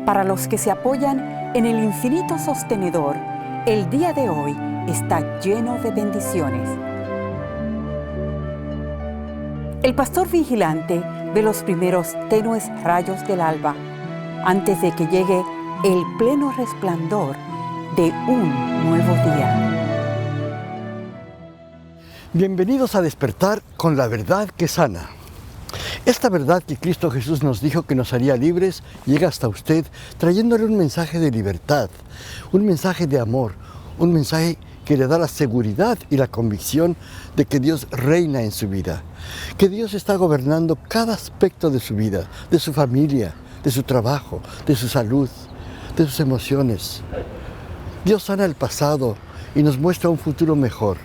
Para los que se apoyan en el infinito sostenedor, el día de hoy está lleno de bendiciones. El pastor vigilante ve los primeros tenues rayos del alba antes de que llegue el pleno resplandor de un nuevo día. Bienvenidos a Despertar con la verdad que sana. Esta verdad que Cristo Jesús nos dijo que nos haría libres llega hasta usted trayéndole un mensaje de libertad, un mensaje de amor, un mensaje que le da la seguridad y la convicción de que Dios reina en su vida, que Dios está gobernando cada aspecto de su vida, de su familia, de su trabajo, de su salud, de sus emociones. Dios sana el pasado y nos muestra un futuro mejor,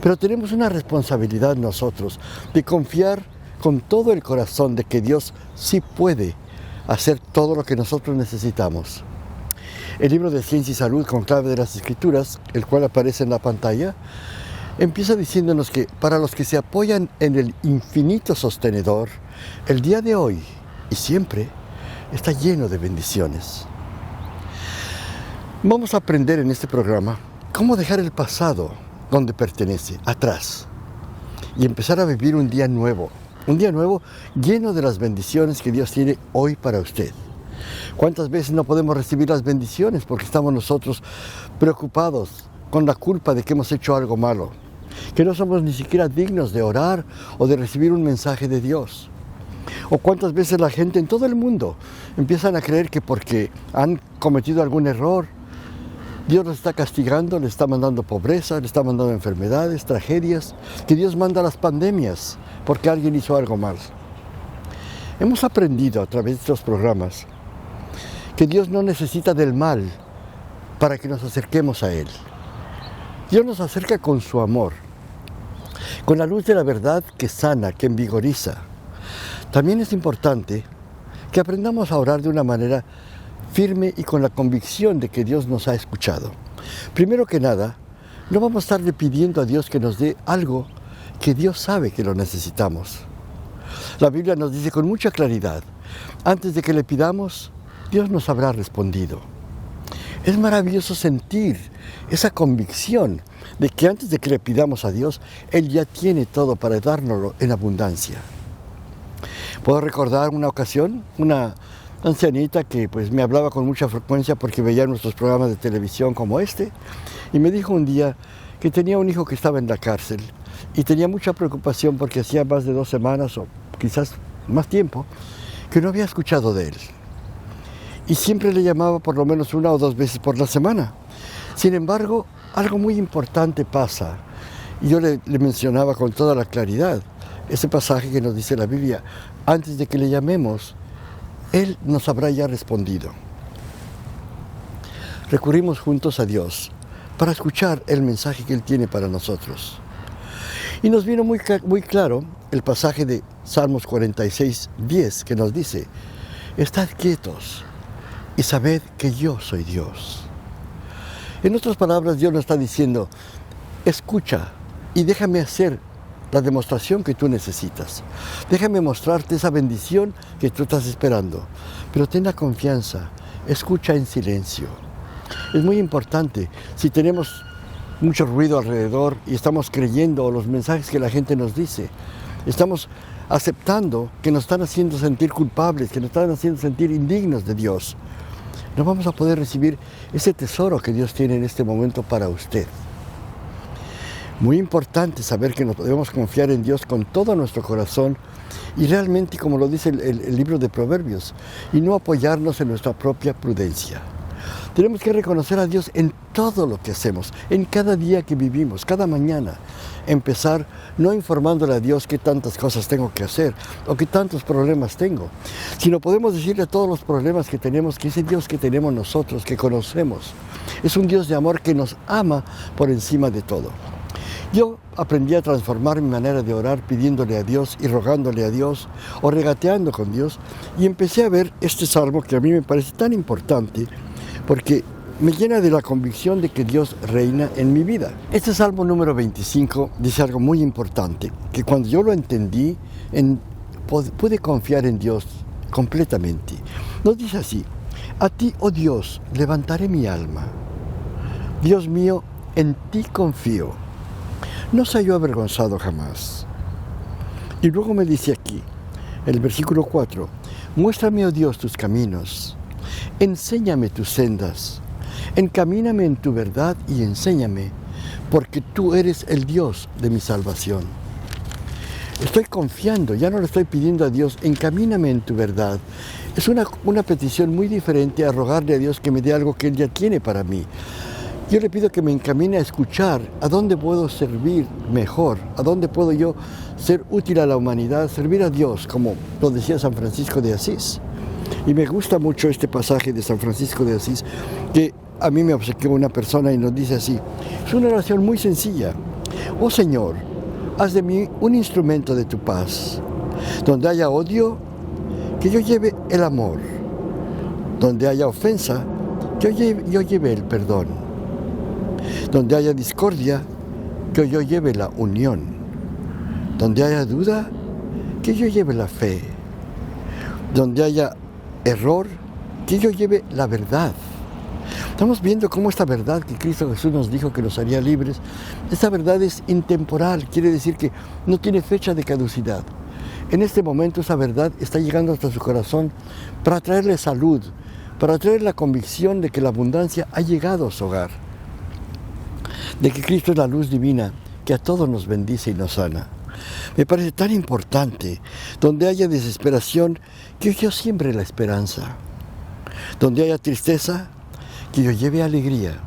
pero tenemos una responsabilidad nosotros de confiar con todo el corazón de que Dios sí puede hacer todo lo que nosotros necesitamos. El libro de Ciencia y Salud con clave de las Escrituras, el cual aparece en la pantalla, empieza diciéndonos que para los que se apoyan en el infinito sostenedor, el día de hoy y siempre está lleno de bendiciones. Vamos a aprender en este programa cómo dejar el pasado donde pertenece, atrás, y empezar a vivir un día nuevo lleno de las bendiciones que Dios tiene hoy para usted. ¿Cuántas veces no podemos recibir las bendiciones porque estamos nosotros preocupados con la culpa de que hemos hecho algo malo? Que no somos ni siquiera dignos de orar o de recibir un mensaje de Dios. O cuántas veces la gente en todo el mundo empiezan a creer que porque han cometido algún error, Dios los está castigando, les está mandando pobreza, les está mandando enfermedades, tragedias, que Dios manda las pandemias porque alguien hizo algo mal. Hemos aprendido a través de estos programas que Dios no necesita del mal para que nos acerquemos a Él. Dios nos acerca con su amor, con la luz de la verdad que sana, que envigoriza. También es importante que aprendamos a orar de una manera firme y con la convicción de que Dios nos ha escuchado. Primero que nada, no vamos a estarle pidiendo a Dios que nos dé algo que Dios sabe que lo necesitamos. La Biblia nos dice con mucha claridad, antes de que le pidamos, Dios nos habrá respondido. Es maravilloso sentir esa convicción de que antes de que le pidamos a Dios, Él ya tiene todo para dárnoslo en abundancia. Puedo recordar una ocasión, una ancianita que pues me hablaba con mucha frecuencia porque veía nuestros programas de televisión como este, y me dijo un día que tenía un hijo que estaba en la cárcel y tenía mucha preocupación porque hacía más de 2 semanas o quizás más tiempo que no había escuchado de él. Y siempre le llamaba por lo menos 1 o 2 veces por la semana. Sin embargo, algo muy importante pasa. Y yo le mencionaba con toda la claridad ese pasaje que nos dice la Biblia: antes de que le llamemos, Él nos habrá ya respondido. Recurrimos juntos a Dios para escuchar el mensaje que Él tiene para nosotros. Y nos vino muy claro el pasaje de Salmos 46:10 que nos dice: estad quietos y sabed que yo soy Dios. En otras palabras, Dios nos está diciendo: escucha y déjame hacer la demostración que tú necesitas. Déjame mostrarte esa bendición que tú estás esperando. Pero ten la confianza, escucha en silencio. Es muy importante, si tenemos mucho ruido alrededor y estamos creyendo los mensajes que la gente nos dice, estamos aceptando que nos están haciendo sentir culpables, que nos están haciendo sentir indignos de Dios, no vamos a poder recibir ese tesoro que Dios tiene en este momento para usted. Muy importante saber que nos debemos confiar en Dios con todo nuestro corazón y realmente, como lo dice el libro de Proverbios, y no apoyarnos en nuestra propia prudencia. Tenemos que reconocer a Dios en todo lo que hacemos, en cada día que vivimos, cada mañana. Empezar no informándole a Dios qué tantas cosas tengo que hacer o qué tantos problemas tengo, sino podemos decirle todos los problemas que tenemos, que ese Dios que tenemos nosotros, que conocemos, es un Dios de amor que nos ama por encima de todo. Yo aprendí a transformar mi manera de orar pidiéndole a Dios y rogándole a Dios o regateando con Dios, y empecé a ver este salmo que a mí me parece tan importante porque me llena de la convicción de que Dios reina en mi vida. Este salmo número 25 dice algo muy importante, que cuando yo lo entendí, pude confiar en Dios completamente. Nos dice así: A ti, oh Dios, levantaré mi alma. Dios mío, en ti confío. No soy yo avergonzado jamás. Y luego me dice aquí, el versículo 4, muéstrame, oh Dios, tus caminos. Enséñame tus sendas. Encamíname en tu verdad y enséñame, porque tú eres el Dios de mi salvación. Estoy confiando, ya no le estoy pidiendo a Dios, encamíname en tu verdad. Es una petición muy diferente a rogarle a Dios que me dé algo que Él ya tiene para mí. Yo le pido que me encamine a escuchar a dónde puedo servir mejor, a dónde puedo yo ser útil a la humanidad, servir a Dios, como lo decía San Francisco de Asís. Y me gusta mucho este pasaje de San Francisco de Asís, que a mí me obsequió una persona y nos dice así. Es una oración muy sencilla. Oh Señor, haz de mí un instrumento de tu paz. Donde haya odio, que yo lleve el amor. Donde haya ofensa, que yo lleve el perdón. Donde haya discordia, que yo lleve la unión. Donde haya duda, que yo lleve la fe. Donde haya error, que yo lleve la verdad. Estamos viendo cómo esta verdad que Cristo Jesús nos dijo que nos haría libres, esta verdad es intemporal, quiere decir que no tiene fecha de caducidad. En este momento esa verdad está llegando hasta su corazón para traerle salud, para traer la convicción de que la abundancia ha llegado a su hogar, de que Cristo es la luz divina que a todos nos bendice y nos sana. Me parece tan importante, donde haya desesperación, que yo siembre la esperanza. Donde haya tristeza, que yo lleve alegría.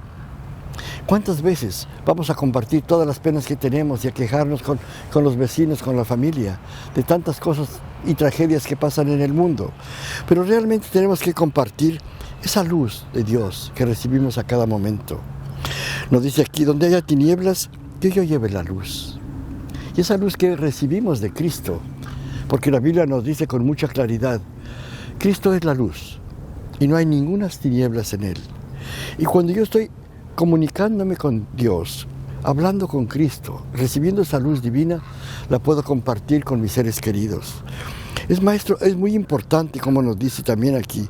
¿Cuántas veces vamos a compartir todas las penas que tenemos y a quejarnos con los vecinos, con la familia, de tantas cosas y tragedias que pasan en el mundo? Pero realmente tenemos que compartir esa luz de Dios que recibimos a cada momento. Nos dice aquí, donde haya tinieblas, que yo lleve la luz. Y esa luz que recibimos de Cristo, porque la Biblia nos dice con mucha claridad, Cristo es la luz y no hay ninguna tinieblas en Él. Y cuando yo estoy comunicándome con Dios, hablando con Cristo, recibiendo esa luz divina, la puedo compartir con mis seres queridos. Es muy importante, como nos dice también aquí,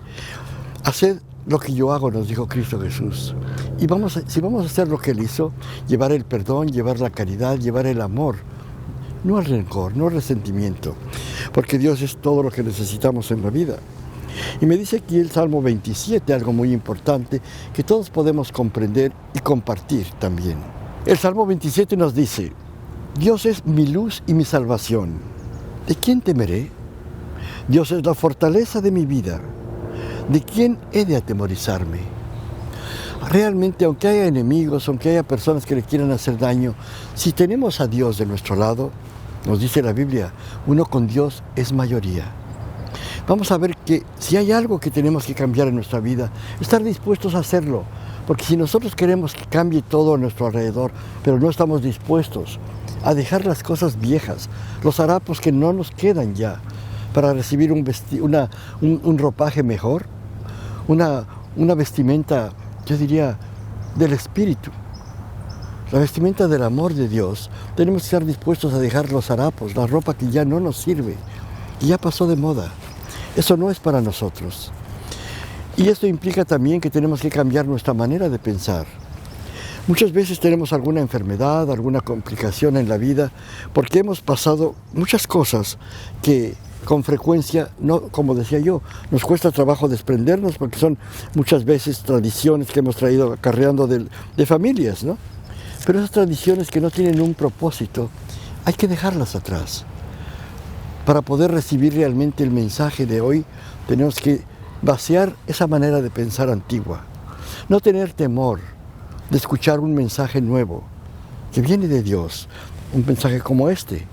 haced lo que yo hago, nos dijo Cristo Jesús. Y si vamos a hacer lo que Él hizo, llevar el perdón, llevar la caridad, llevar el amor, no el rencor, no el resentimiento, porque Dios es todo lo que necesitamos en la vida. Y me dice aquí el Salmo 27, algo muy importante, que todos podemos comprender y compartir también. El Salmo 27 nos dice, Dios es mi luz y mi salvación. ¿De quién temeré? Dios es la fortaleza de mi vida. ¿De quién he de atemorizarme? Realmente, aunque haya enemigos, aunque haya personas que le quieran hacer daño, si tenemos a Dios de nuestro lado, nos dice la Biblia, uno con Dios es mayoría. Vamos a ver que si hay algo que tenemos que cambiar en nuestra vida, estar dispuestos a hacerlo. Porque si nosotros queremos que cambie todo a nuestro alrededor, pero no estamos dispuestos a dejar las cosas viejas, los harapos que no nos quedan ya, para recibir un ropaje mejor, una vestimenta, yo diría, del Espíritu, la vestimenta del amor de Dios, tenemos que estar dispuestos a dejar los harapos, la ropa que ya no nos sirve, que ya pasó de moda. Eso no es para nosotros. Y esto implica también que tenemos que cambiar nuestra manera de pensar. Muchas veces tenemos alguna enfermedad, alguna complicación en la vida, porque hemos pasado muchas cosas que con frecuencia, no, como decía yo, nos cuesta trabajo desprendernos porque son muchas veces tradiciones que hemos traído acarreando de familias, ¿no? Pero esas tradiciones que no tienen un propósito, hay que dejarlas atrás. Para poder recibir realmente el mensaje de hoy, tenemos que vaciar esa manera de pensar antigua. No tener temor de escuchar un mensaje nuevo que viene de Dios, un mensaje como este,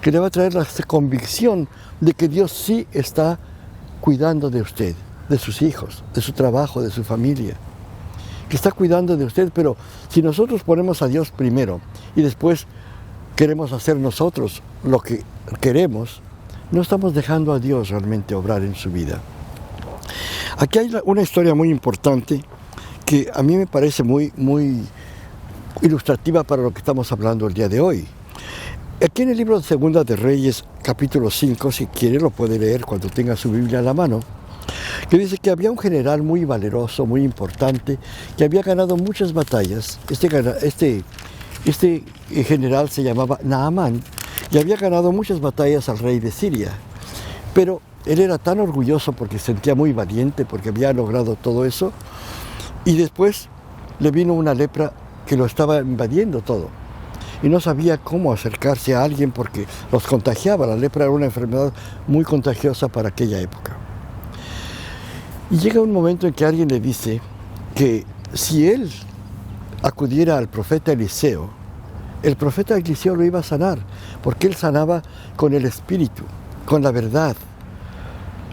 que le va a traer la convicción de que Dios sí está cuidando de usted, de sus hijos, de su trabajo, de su familia, que está cuidando de usted, pero si nosotros ponemos a Dios primero y después queremos hacer nosotros lo que queremos, no estamos dejando a Dios realmente obrar en su vida. Aquí hay una historia muy importante que a mí me parece muy ilustrativa para lo que estamos hablando el día de hoy. Aquí en el libro de Segunda de Reyes, capítulo 5, si quiere lo puede leer cuando tenga su Biblia a la mano, que dice que había un general muy valeroso, muy importante, que había ganado muchas batallas. Este general se llamaba Naamán y había ganado muchas batallas al rey de Siria. Pero él era tan orgulloso porque se sentía muy valiente, porque había logrado todo eso, y después le vino una lepra que lo estaba invadiendo todo. Y no sabía cómo acercarse a alguien porque los contagiaba. La lepra era una enfermedad muy contagiosa para aquella época. Y llega un momento en que alguien le dice que si él acudiera al profeta Eliseo, el profeta Eliseo lo iba a sanar, porque él sanaba con el espíritu, con la verdad.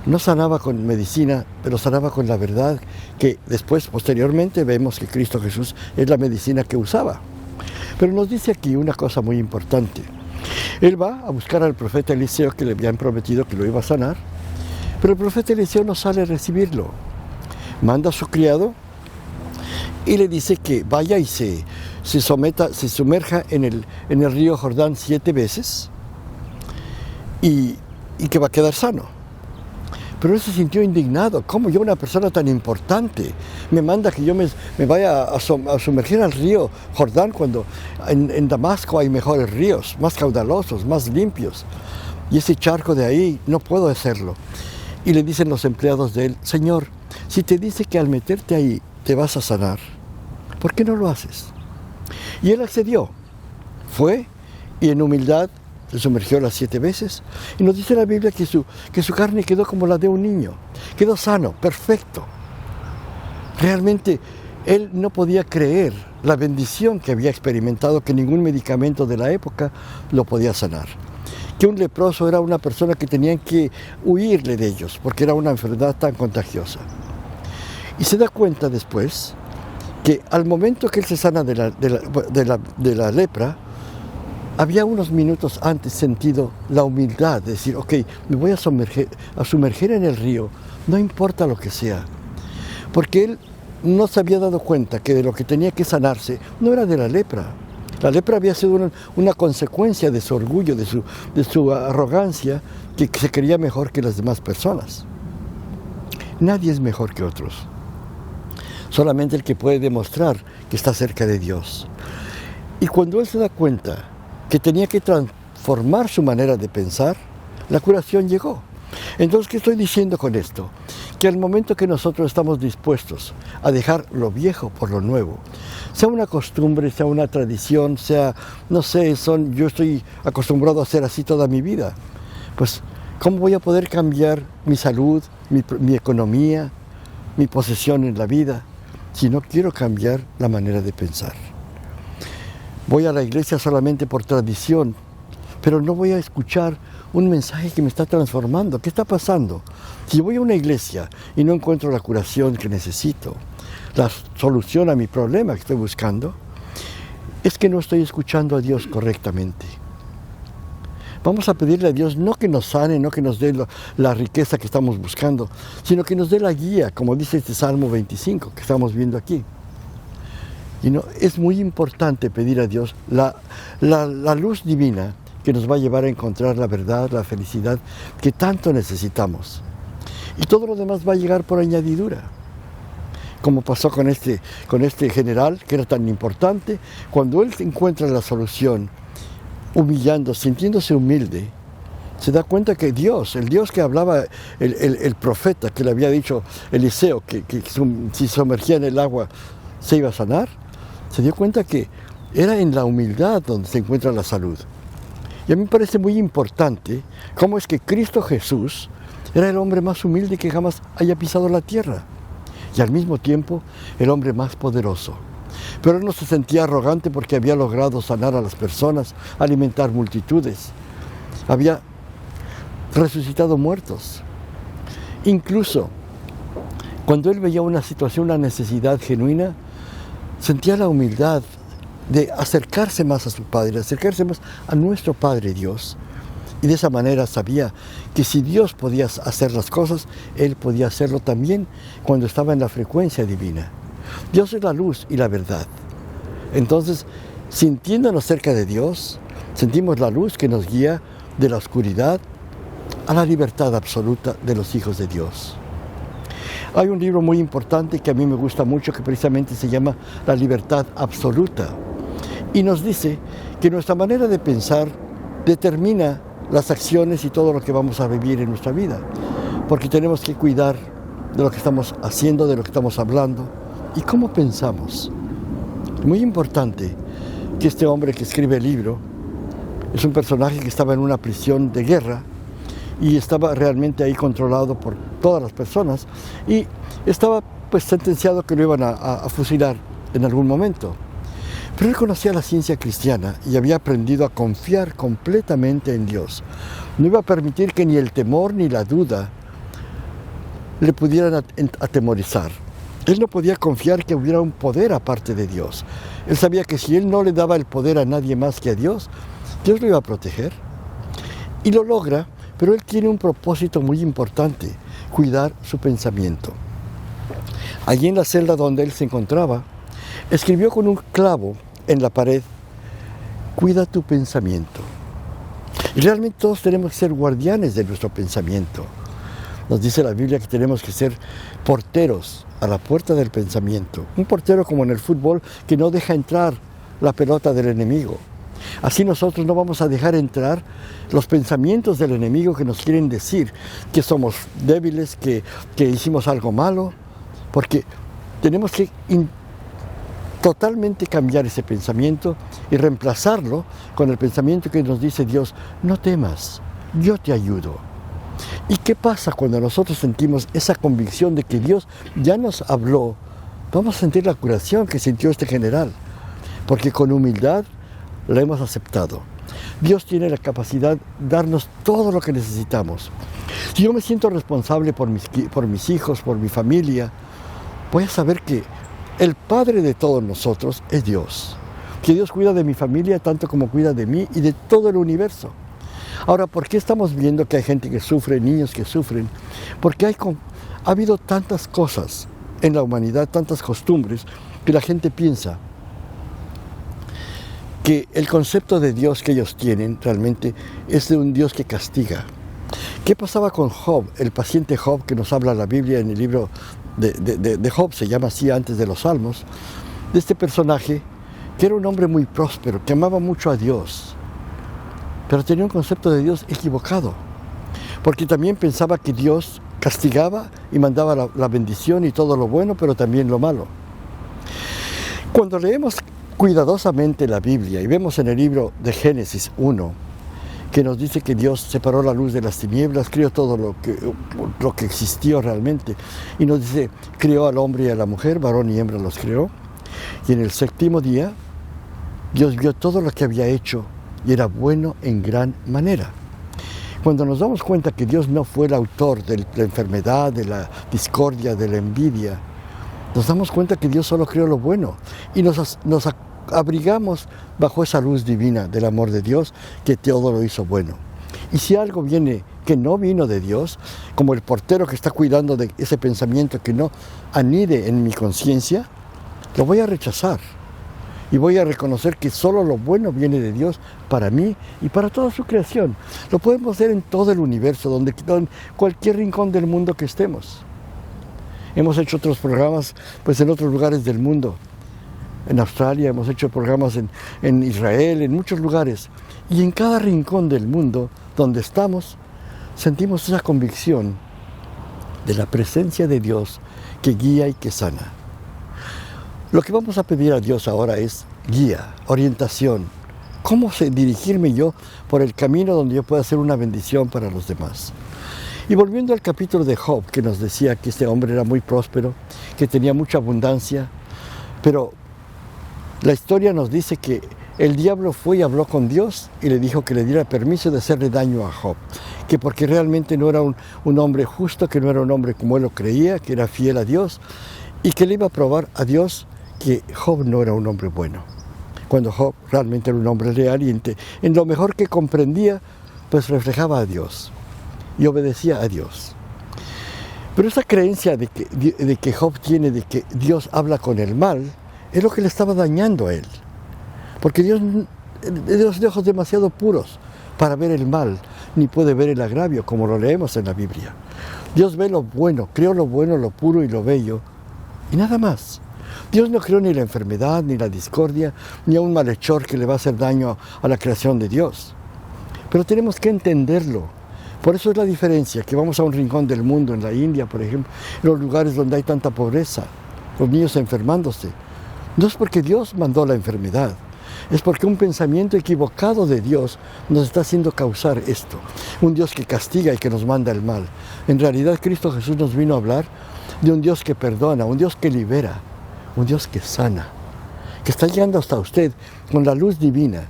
No sanaba con medicina, pero sanaba con la verdad, que después, posteriormente, vemos que Cristo Jesús es la medicina que usaba. Pero nos dice aquí una cosa muy importante. Él va a buscar al profeta Eliseo, que le habían prometido que lo iba a sanar, pero el profeta Eliseo no sale a recibirlo. Manda a su criado y le dice que vaya y se sumerja en el río Jordán 7 veces y que va a quedar sano. Pero él se sintió indignado. ¿Cómo yo, una persona tan importante, me manda que yo me vaya a sumergir al río Jordán cuando en Damasco hay mejores ríos, más caudalosos, más limpios? Y ese charco de ahí, no puedo hacerlo. Y le dicen los empleados de él, Señor, si te dice que al meterte ahí te vas a sanar, ¿por qué no lo haces? Y él accedió. Fue y en humildad se sumergió las 7 veces. Y nos dice la Biblia que su carne quedó como la de un niño. Quedó sano, perfecto. Realmente él no podía creer la bendición que había experimentado, que ningún medicamento de la época lo podía sanar. Que un leproso era una persona que tenían que huirle de ellos, porque era una enfermedad tan contagiosa. Y se da cuenta después que al momento que él se sana de la lepra, había unos minutos antes sentido la humildad de decir, ok, me voy a sumergir en el río, no importa lo que sea. Porque él no se había dado cuenta que de lo que tenía que sanarse no era de la lepra. La lepra había sido una consecuencia de su orgullo, de su arrogancia, que se creía mejor que las demás personas. Nadie es mejor que otros. Solamente el que puede demostrar que está cerca de Dios. Y cuando él se da cuenta que tenía que transformar su manera de pensar, la curación llegó. Entonces, ¿qué estoy diciendo con esto? Que al momento que nosotros estamos dispuestos a dejar lo viejo por lo nuevo, sea una costumbre, sea una tradición, sea, no sé, yo estoy acostumbrado a hacer así toda mi vida, pues, ¿cómo voy a poder cambiar mi salud, mi economía, mi posesión en la vida, si no quiero cambiar la manera de pensar? Voy a la iglesia solamente por tradición, pero no voy a escuchar un mensaje que me está transformando. ¿Qué está pasando? Si voy a una iglesia y no encuentro la curación que necesito, la solución a mi problema que estoy buscando, es que no estoy escuchando a Dios correctamente. Vamos a pedirle a Dios no que nos sane, no que nos dé la riqueza que estamos buscando, sino que nos dé la guía, como dice este Salmo 25 que estamos viendo aquí. Y es muy importante pedir a Dios la luz divina que nos va a llevar a encontrar la verdad, la felicidad que tanto necesitamos. Y todo lo demás va a llegar por añadidura. Como pasó con este general que era tan importante, cuando él encuentra la solución, humillando, sintiéndose humilde, se da cuenta que Dios, el Dios que hablaba el profeta, que le había dicho Eliseo, que si sumergía en el agua se iba a sanar, se dio cuenta que era en la humildad donde se encuentra la salud. Y a mí me parece muy importante cómo es que Cristo Jesús era el hombre más humilde que jamás haya pisado la tierra y al mismo tiempo el hombre más poderoso. Pero él no se sentía arrogante porque había logrado sanar a las personas, alimentar multitudes. Había resucitado muertos. Incluso cuando él veía una situación, una necesidad genuina, sentía la humildad de acercarse más a su Padre, acercarse más a nuestro Padre Dios. Y de esa manera sabía que si Dios podía hacer las cosas, Él podía hacerlo también cuando estaba en la frecuencia divina. Dios es la luz y la verdad. Entonces, sintiéndonos cerca de Dios, sentimos la luz que nos guía de la oscuridad a la libertad absoluta de los hijos de Dios. Hay un libro muy importante que a mí me gusta mucho que precisamente se llama La libertad absoluta. Y nos dice que nuestra manera de pensar determina las acciones y todo lo que vamos a vivir en nuestra vida. Porque tenemos que cuidar de lo que estamos haciendo, de lo que estamos hablando y cómo pensamos. Muy importante que este hombre que escribe el libro es un personaje que estaba en una prisión de guerra y estaba realmente ahí controlado por todas las personas y estaba pues sentenciado que lo iban a fusilar en algún momento. Pero él conocía la ciencia cristiana y había aprendido a confiar completamente en Dios. No iba a permitir que ni el temor ni la duda le pudieran atemorizar. Él no podía confiar que hubiera un poder aparte de Dios. Él sabía que si él no le daba el poder a nadie más que a Dios, Dios lo iba a proteger. Y lo logra, pero él tiene un propósito muy importante: cuidar su pensamiento. Allí en la celda donde él se encontraba, escribió con un clavo en la pared: cuida tu pensamiento. Y realmente todos tenemos que ser guardianes de nuestro pensamiento. Nos dice la Biblia que tenemos que ser porteros a la puerta del pensamiento. Un portero como en el fútbol que no deja entrar la pelota del enemigo. Así nosotros no vamos a dejar entrar los pensamientos del enemigo que nos quieren decir que somos débiles, que hicimos algo malo, porque tenemos que totalmente cambiar ese pensamiento y reemplazarlo con el pensamiento que nos dice Dios: no temas, yo te ayudo. ¿Y qué pasa cuando nosotros sentimos esa convicción de que Dios ya nos habló? Vamos a sentir la curación que sintió este general, porque con humildad la hemos aceptado. Dios tiene la capacidad de darnos todo lo que necesitamos. Si yo me siento responsable por mis hijos, por mi familia, voy a saber que el Padre de todos nosotros es Dios. Que Dios cuida de mi familia tanto como cuida de mí y de todo el universo. Ahora, ¿por qué estamos viendo que hay gente que sufre, niños que sufren? Porque ha habido tantas cosas en la humanidad, tantas costumbres, que la gente piensa que el concepto de Dios que ellos tienen realmente es de un Dios que castiga. ¿Qué pasaba con Job, el paciente Job que nos habla la Biblia en el libro de Job, se llama así antes de los Salmos, de este personaje que era un hombre muy próspero, que amaba mucho a Dios, pero tenía un concepto de Dios equivocado, porque también pensaba que Dios castigaba y mandaba la bendición y todo lo bueno, pero también lo malo. Cuando leemos cuidadosamente la Biblia y vemos en el libro de Génesis 1 que nos dice que Dios separó la luz de las tinieblas, creó todo lo que existió realmente, y nos dice: creó al hombre y a la mujer, varón y hembra los creó, y en el séptimo día Dios vio todo lo que había hecho y era bueno en gran manera. Cuando nos damos cuenta que Dios no fue el autor de la enfermedad, de la discordia, de la envidia, nos damos cuenta que Dios solo creó lo bueno y nos abrigamos bajo esa luz divina del amor de Dios, que todo lo hizo bueno. Y si algo viene que no vino de Dios, como el portero que está cuidando de ese pensamiento que no anide en mi conciencia, lo voy a rechazar. Y voy a reconocer que solo lo bueno viene de Dios para mí y para toda su creación. Lo podemos hacer en todo el universo, en cualquier rincón del mundo que estemos. Hemos hecho otros programas pues en otros lugares del mundo. En Australia, hemos hecho programas en Israel, en muchos lugares. Y en cada rincón del mundo donde estamos, sentimos esa convicción de la presencia de Dios que guía y que sana. Lo que vamos a pedir a Dios ahora es guía, orientación. ¿Cómo dirigirme yo por el camino donde yo pueda ser una bendición para los demás? Y volviendo al capítulo de Job, que nos decía que este hombre era muy próspero, que tenía mucha abundancia, pero la historia nos dice que el diablo fue y habló con Dios y le dijo que le diera permiso de hacerle daño a Job, que porque realmente no era un hombre justo, que no era un hombre como él lo creía, que era fiel a Dios, y que le iba a probar a Dios que Job no era un hombre bueno, cuando Job realmente era un hombre real y en lo mejor que comprendía, pues reflejaba a Dios y obedecía a Dios. Pero esa creencia de que Job tiene de que Dios habla con el mal, es lo que le estaba dañando a él. Porque Dios es de ojos demasiado puros para ver el mal, ni puede ver el agravio, como lo leemos en la Biblia. Dios ve lo bueno, creó lo bueno, lo puro y lo bello, y nada más. Dios no creó ni la enfermedad, ni la discordia, ni a un malhechor que le va a hacer daño a la creación de Dios. Pero tenemos que entenderlo. Por eso es la diferencia, que vamos a un rincón del mundo, en la India, por ejemplo, en los lugares donde hay tanta pobreza, los niños enfermándose. No es porque Dios mandó la enfermedad, es porque un pensamiento equivocado de Dios nos está haciendo causar esto. Un Dios que castiga y que nos manda el mal. En realidad Cristo Jesús nos vino a hablar de un Dios que perdona, un Dios que libera, un Dios que sana, que está llegando hasta usted con la luz divina,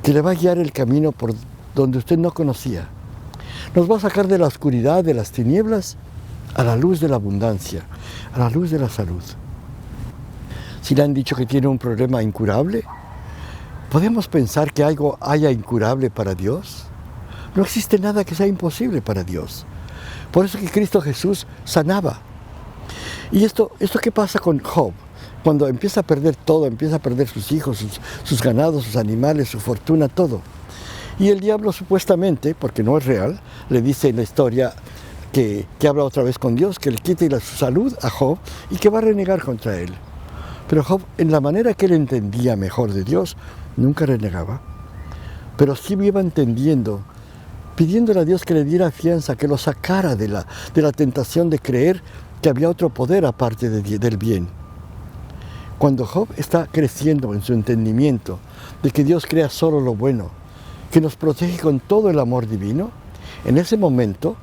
que le va a guiar el camino por donde usted no conocía. Nos va a sacar de la oscuridad, de las tinieblas, a la luz de la abundancia, a la luz de la salud. Si le han dicho que tiene un problema incurable, ¿podemos pensar que algo haya incurable para Dios? No existe nada que sea imposible para Dios. Por eso que Cristo Jesús sanaba. ¿Y esto qué pasa con Job? Cuando empieza a perder todo, empieza a perder sus hijos, sus ganados, sus animales, su fortuna, todo. Y el diablo supuestamente, porque no es real, le dice en la historia que habla otra vez con Dios, que le quite su salud a Job y que va a renegar contra él. Pero Job, en la manera que él entendía mejor de Dios, nunca renegaba. Pero sí iba entendiendo, pidiéndole a Dios que le diera fianza, que lo sacara de la tentación de creer que había otro poder aparte del bien. Cuando Job está creciendo en su entendimiento de que Dios crea solo lo bueno, que nos protege con todo el amor divino, en ese momento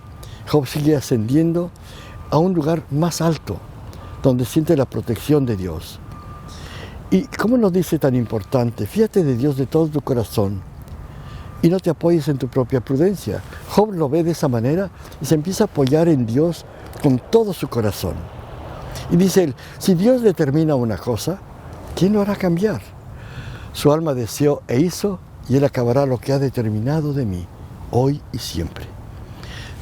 Job sigue ascendiendo a un lugar más alto, donde siente la protección de Dios. ¿Y cómo nos dice tan importante? Fíjate de Dios de todo tu corazón y no te apoyes en tu propia prudencia. Job lo ve de esa manera y se empieza a apoyar en Dios con todo su corazón. Y dice él, si Dios determina una cosa, ¿quién lo hará cambiar? Su alma deseó e hizo, y Él acabará lo que ha determinado de mí, hoy y siempre.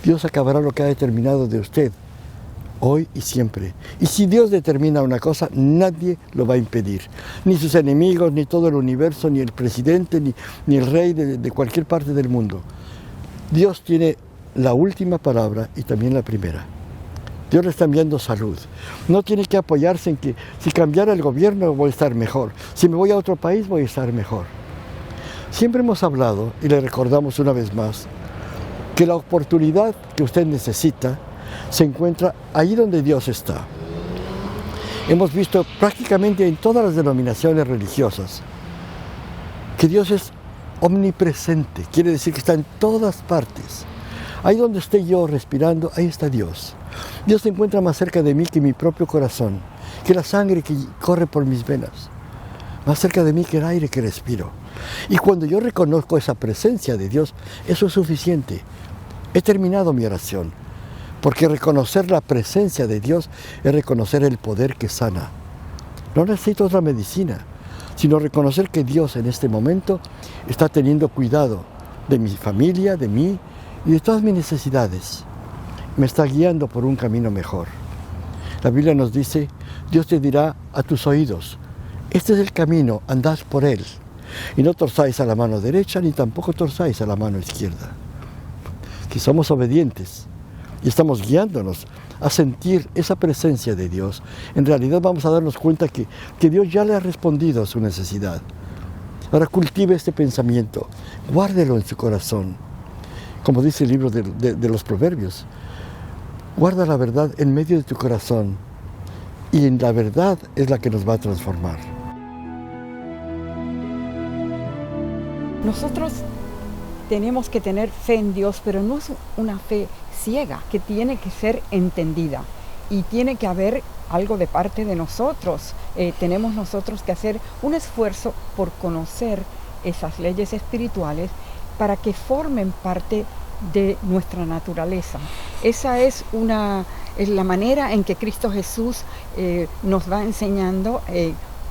Dios acabará lo que ha determinado de usted, hoy y siempre. Y si Dios determina una cosa, nadie lo va a impedir. Ni sus enemigos, ni todo el universo, ni el presidente, ni el rey de cualquier parte del mundo. Dios tiene la última palabra y también la primera. Dios le está enviando salud. No tiene que apoyarse en que si cambiara el gobierno voy a estar mejor. Si me voy a otro país voy a estar mejor. Siempre hemos hablado, y le recordamos una vez más, que la oportunidad que usted necesita se encuentra ahí donde Dios está. Hemos visto prácticamente en todas las denominaciones religiosas que Dios es omnipresente, quiere decir que está en todas partes. Ahí donde esté yo respirando, ahí está Dios. Dios se encuentra más cerca de mí que mi propio corazón, que la sangre que corre por mis venas, más cerca de mí que el aire que respiro. Y cuando yo reconozco esa presencia de Dios, eso es suficiente. He terminado mi oración, porque reconocer la presencia de Dios es reconocer el poder que sana. No necesito otra medicina, sino reconocer que Dios en este momento está teniendo cuidado de mi familia, de mí y de todas mis necesidades. Me está guiando por un camino mejor. La Biblia nos dice, Dios te dirá a tus oídos, este es el camino, andad por él. Y no torzáis a la mano derecha, ni tampoco torzáis a la mano izquierda. Que somos obedientes y estamos guiándonos a sentir esa presencia de Dios. En realidad vamos a darnos cuenta que Dios ya le ha respondido a su necesidad. Ahora cultive este pensamiento, guárdelo en su corazón. Como dice el libro de los Proverbios, guarda la verdad en medio de tu corazón y en la verdad es la que nos va a transformar. Nosotros tenemos que tener fe en Dios, pero no es una fe ciega, que tiene que ser entendida y tiene que haber algo de parte de nosotros. Tenemos nosotros que hacer un esfuerzo por conocer esas leyes espirituales para que formen parte de nuestra naturaleza. Esa es la manera en que Cristo Jesús nos va enseñando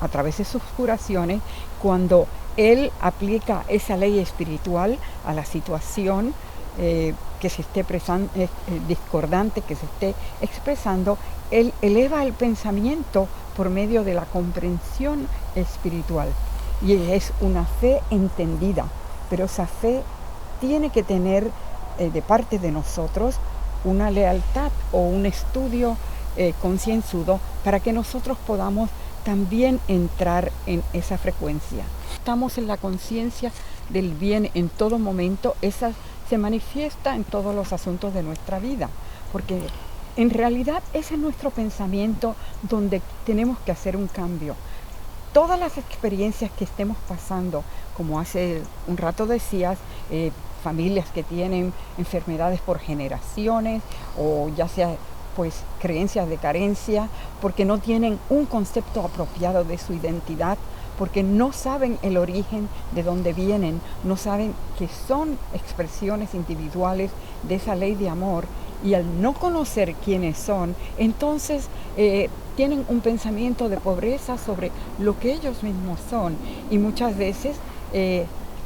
a través de sus curaciones, cuando Él aplica esa ley espiritual a la situación que se esté discordante, que se esté expresando. Él eleva el pensamiento por medio de la comprensión espiritual. Y es una fe entendida, pero esa fe tiene que tener de parte de nosotros una lealtad o un estudio concienzudo para que nosotros podamos también entrar en esa frecuencia. Estamos en la conciencia del bien en todo momento, esa se manifiesta en todos los asuntos de nuestra vida, porque en realidad ese es nuestro pensamiento donde tenemos que hacer un cambio. Todas las experiencias que estemos pasando, como hace un rato decías, familias que tienen enfermedades por generaciones o ya sea pues creencias de carencia, porque no tienen un concepto apropiado de su identidad, porque no saben el origen de dónde vienen, no saben que son expresiones individuales de esa ley de amor, y al no conocer quiénes son, entonces tienen un pensamiento de pobreza sobre lo que ellos mismos son, y muchas veces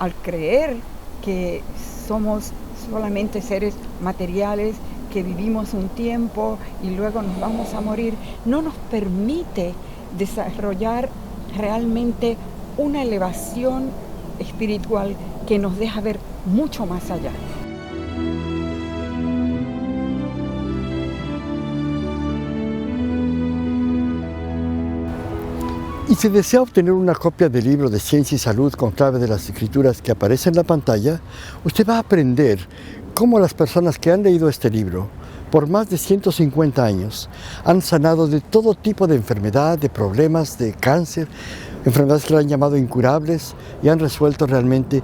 al creer que somos solamente seres materiales, que vivimos un tiempo y luego nos vamos a morir, no nos permite desarrollar realmente una elevación espiritual que nos deja ver mucho más allá. Y si desea obtener una copia del libro de Ciencia y Salud con clave de las Escrituras que aparece en la pantalla, usted va a aprender cómo las personas que han leído este libro por más de 150 años han sanado de todo tipo de enfermedad, de problemas, de cáncer, enfermedades que le han llamado incurables, y han resuelto realmente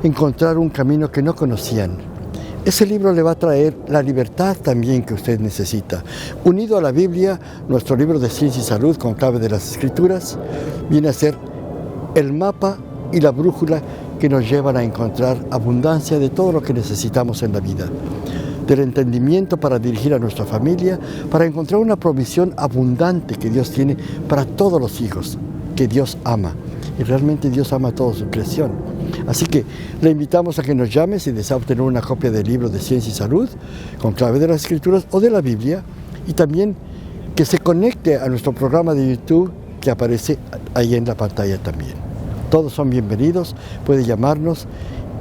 encontrar un camino que no conocían. Ese libro le va a traer la libertad también que usted necesita. Unido a la Biblia, nuestro libro de Ciencia y Salud con clave de las Escrituras viene a ser el mapa y la brújula que nos llevan a encontrar abundancia de todo lo que necesitamos en la vida. Del entendimiento para dirigir a nuestra familia, para encontrar una provisión abundante que Dios tiene para todos los hijos, que Dios ama. Y realmente Dios ama a toda su creación. Así que le invitamos a que nos llame si desea obtener una copia del libro de Ciencia y Salud con clave de las Escrituras o de la Biblia, y también que se conecte a nuestro programa de YouTube que aparece ahí en la pantalla también. Todos son bienvenidos, puede llamarnos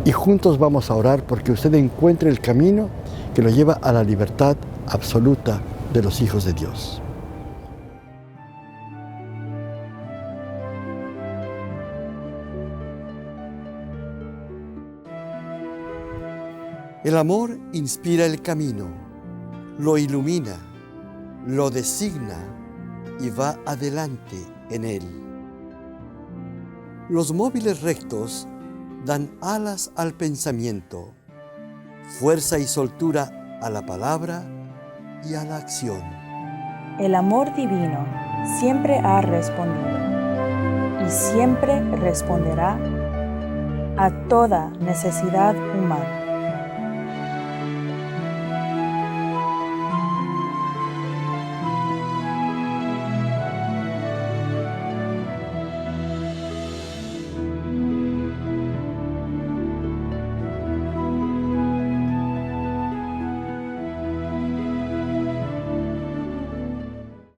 y juntos vamos a orar porque usted encuentre el camino que lo lleva a la libertad absoluta de los hijos de Dios. El amor inspira el camino, lo ilumina, lo designa y va adelante en él. Los móviles rectos dan alas al pensamiento, fuerza y soltura a la palabra y a la acción. El amor divino siempre ha respondido y siempre responderá a toda necesidad humana.